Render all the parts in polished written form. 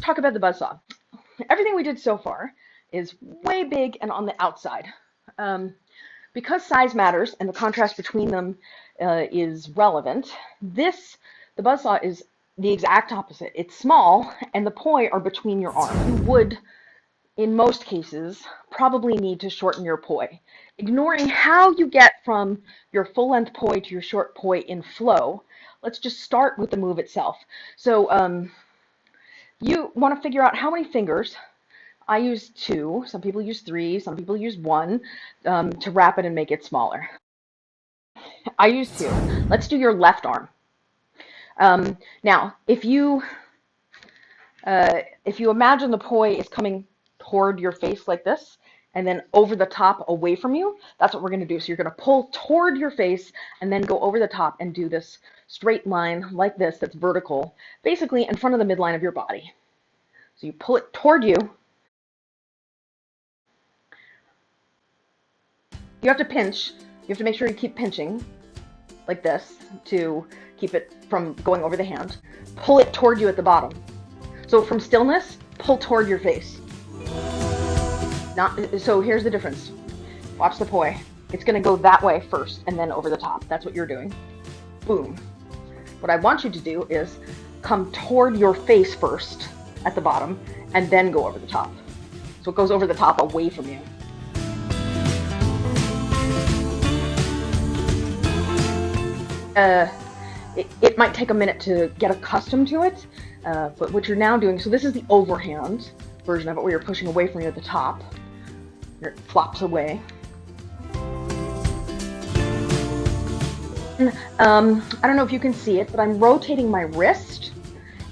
talk about the buzzsaw. Everything we did so far is way big and on the outside. Because size matters and the contrast between them is relevant, the buzzsaw is the exact opposite. It's small, and the poi are between your arms. You would, in most cases, probably need to shorten your poi. Ignoring how you get from your full-length poi to your short poi in flow, let's just start with the move itself. So you want to figure out how many fingers. I use 2, some people use 3, some people use 1 to wrap it and make it smaller. I use 2. Let's do your left arm. Now, if you imagine the poi is coming toward your face like this, and then over the top away from you, that's what we're going to do. So you're going to pull toward your face and then go over the top and do this straight line like this that's vertical, basically in front of the midline of your body. So you pull it toward you. You have to pinch. You have to make sure you keep pinching like this to keep it from going over the hand. Pull it toward you at the bottom. So from stillness, pull toward your face. So here's the difference. Watch the poi. It's going to go that way first and then over the top. That's what you're doing. Boom. What I want you to do is come toward your face first at the bottom and then go over the top. So it goes over the top away from you. It might take a minute to get accustomed to it, but what you're now doing, so this is the overhand version of it where you're pushing away from you at the top. It flops away. I don't know if you can see it, but I'm rotating my wrist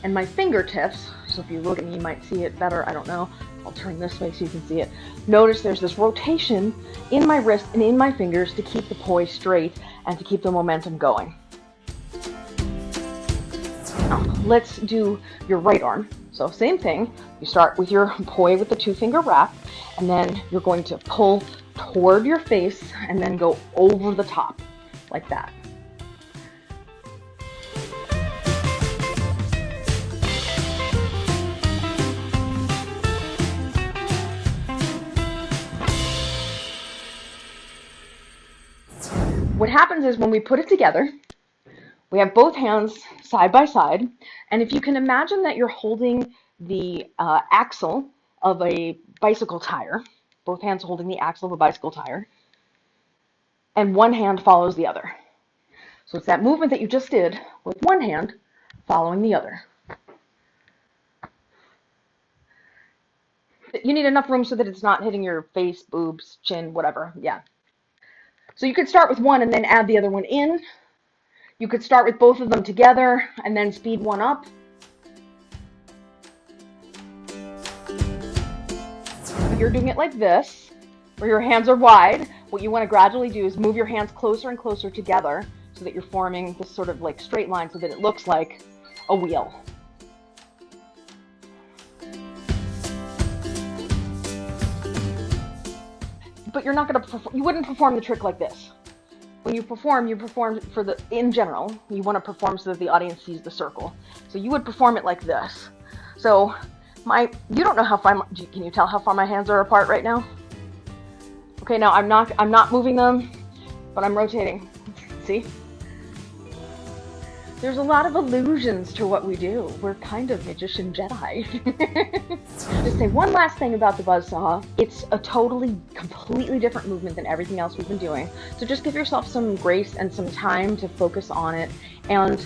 and my fingertips. So if you look at me, you might see it better. I don't know. I'll turn this way so you can see it. Notice there's this rotation in my wrist and in my fingers to keep the poi straight and to keep the momentum going. Now, let's do your right arm. So same thing. You start with your poi with the 2-finger wrap, and then you're going to pull toward your face and then go over the top like that. What happens is when we put it together, we have both hands side by side, and if you can imagine that you're holding the axle of a bicycle tire, both hands holding the axle of a bicycle tire, and one hand follows the other. So it's that movement that you just did with one hand following the other. You need enough room so that it's not hitting your face, boobs, chin, whatever. Yeah. So you could start with one and then add the other one in. You could start with both of them together and then speed one up. You're doing it like this, where your hands are wide. What you want to gradually do is move your hands closer and closer together so that you're forming this sort of like straight line so that it looks like a wheel. But you're not going to you wouldn't perform the trick like this. When you perform for in general, you want to perform so that the audience sees the circle. So you would perform it like this. So you don't know how far, can you tell how far my hands are apart right now? Okay, now I'm not moving them, but I'm rotating. See? There's a lot of illusions to what we do. We're kind of magician Jedi. Just say one last thing about the buzzsaw. It's a completely different movement than everything else we've been doing. So just give yourself some grace and some time to focus on it. And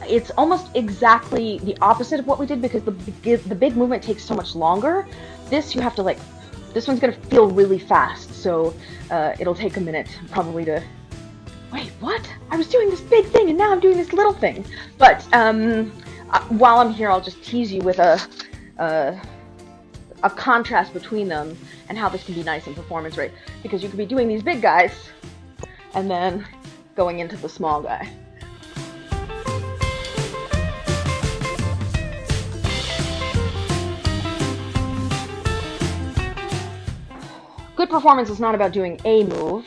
it's almost exactly the opposite of what we did because the big movement takes so much longer. This you have to this one's gonna feel really fast. So it'll take a minute probably to, wait, what? I was doing this big thing and now I'm doing this little thing. But while I'm here, I'll just tease you with a contrast between them and how this can be nice in performance, right? Because you could be doing these big guys and then going into the small guy. Good performance is not about doing a move.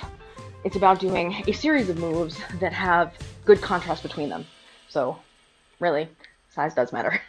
It's about doing a series of moves that have good contrast between them. So, really, size does matter.